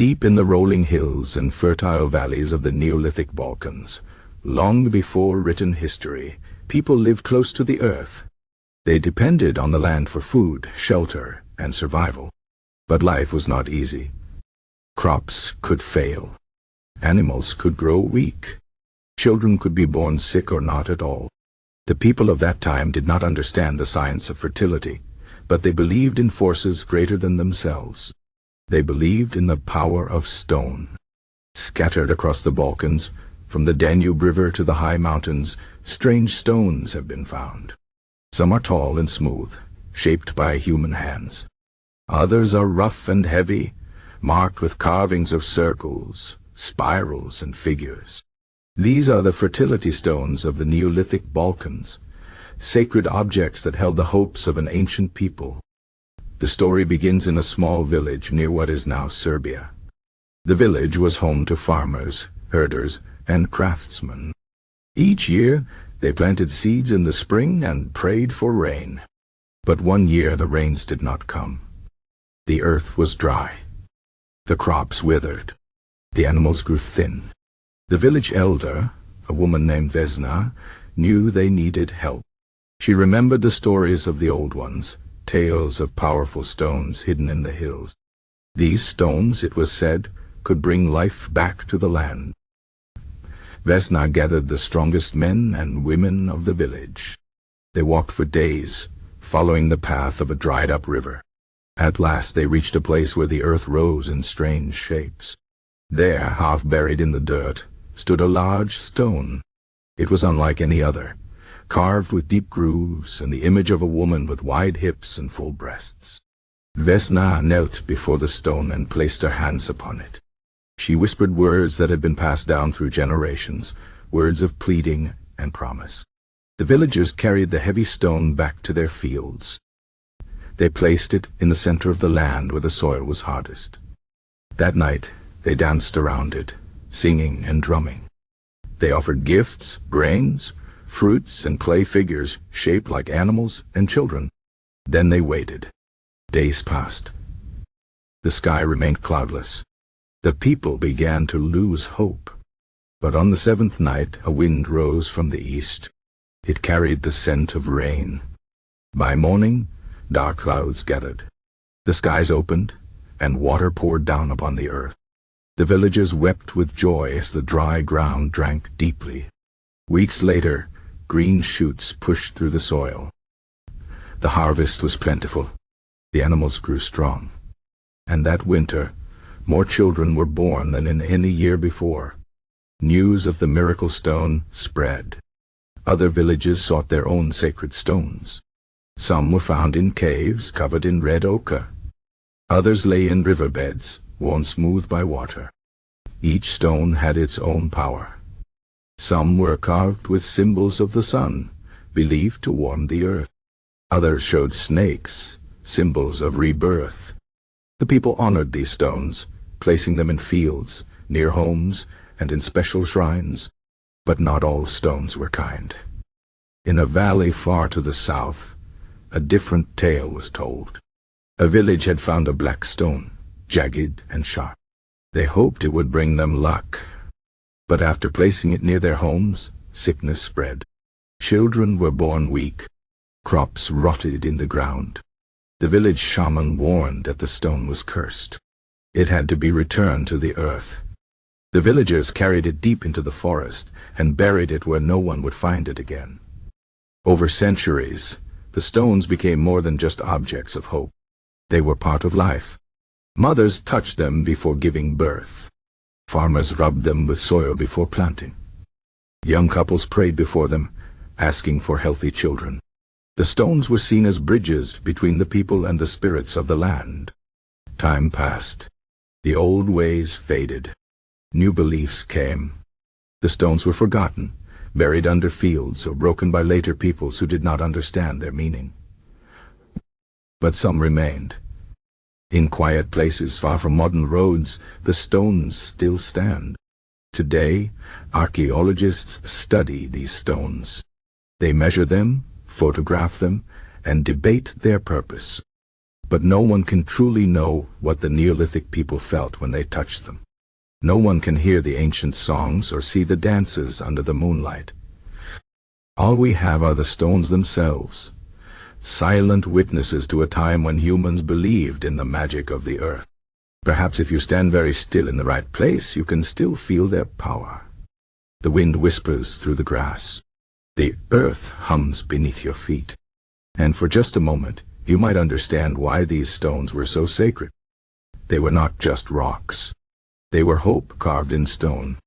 Deep in the rolling hills and fertile valleys of the Neolithic Balkans, long before written history, people lived close to the earth. They depended on the land for food, shelter, and survival. But life was not easy. Crops could fail. Animals could grow weak. Children could be born sick or not at all. The people of that time did not understand the science of fertility, but they believed in forces greater than themselves. They believed in the power of stone. Scattered across the Balkans, from the Danube River to the high mountains, strange stones have been found. Some are tall and smooth, shaped by human hands. Others are rough and heavy, marked with carvings of circles, spirals, and figures. These are the fertility stones of the Neolithic Balkans, sacred objects that held the hopes of an ancient people. The story begins in a small village near what is now Serbia. The village was home to farmers, herders, and craftsmen. Each year, they planted seeds in the spring and prayed for rain. But one year the rains did not come. The earth was dry. The crops withered. The animals grew thin. The village elder, a woman named Vesna, knew they needed help. She remembered the stories of the old ones, tales of powerful stones hidden in the hills. These stones, it was said, could bring life back to the land. Vesna gathered the strongest men and women of the village. They walked for days, following the path of a dried-up river. At last they reached a place where the earth rose in strange shapes. There, half buried in the dirt, stood a large stone. It was unlike any other, carved with deep grooves and the image of a woman with wide hips and full breasts. Vesna knelt before the stone and placed her hands upon it. She whispered words that had been passed down through generations, words of pleading and promise. The villagers carried the heavy stone back to their fields. They placed it in the center of the land where the soil was hardest. That night, they danced around it, singing and drumming. They offered gifts, grains, fruits, and clay figures shaped like animals and children. Then they waited. Days passed. The sky remained cloudless. The people began to lose hope. But on the seventh night, a wind rose from the east. It carried the scent of rain. By morning, dark clouds gathered. The skies opened, and water poured down upon the earth. The villagers wept with joy as the dry ground drank deeply. Weeks later, green shoots pushed through the soil. The harvest was plentiful. The animals grew strong. And that winter, more children were born than in any year before. News of the miracle stone spread. Other villages sought their own sacred stones. Some were found in caves covered in red ochre. Others lay in riverbeds, worn smooth by water. Each stone had its own power. Some were carved with symbols of the sun, believed to warm the earth. Others showed snakes, symbols of rebirth. The people honored these stones, placing them in fields, near homes, and in special shrines. But not all stones were kind. In a valley far to the south, a different tale was told. A village had found a black stone, jagged and sharp. They hoped it would bring them luck. But after placing it near their homes, sickness spread. Children were born weak. Crops rotted in the ground. The village shaman warned that the stone was cursed. It had to be returned to the earth. The villagers carried it deep into the forest and buried it where no one would find it again. Over centuries, the stones became more than just objects of hope. They were part of life. Mothers touched them before giving birth. Farmers rubbed them with soil before planting. Young couples prayed before them, asking for healthy children. The stones were seen as bridges between the people and the spirits of the land. Time passed. The old ways faded. New beliefs came. The stones were forgotten, buried under fields or broken by later peoples who did not understand their meaning. But some remained. In quiet places far from modern roads, the stones still stand. Today, archaeologists study these stones. They measure them, photograph them, and debate their purpose. But no one can truly know what the Neolithic people felt when they touched them. No one can hear the ancient songs or see the dances under the moonlight. All we have are the stones themselves, silent witnesses to a time when humans believed in the magic of the earth. Perhaps if you stand very still in the right place, you can still feel their power. The wind whispers through the grass. The earth hums beneath your feet. And for just a moment, you might understand why these stones were so sacred. They were not just rocks. They were hope carved in stone.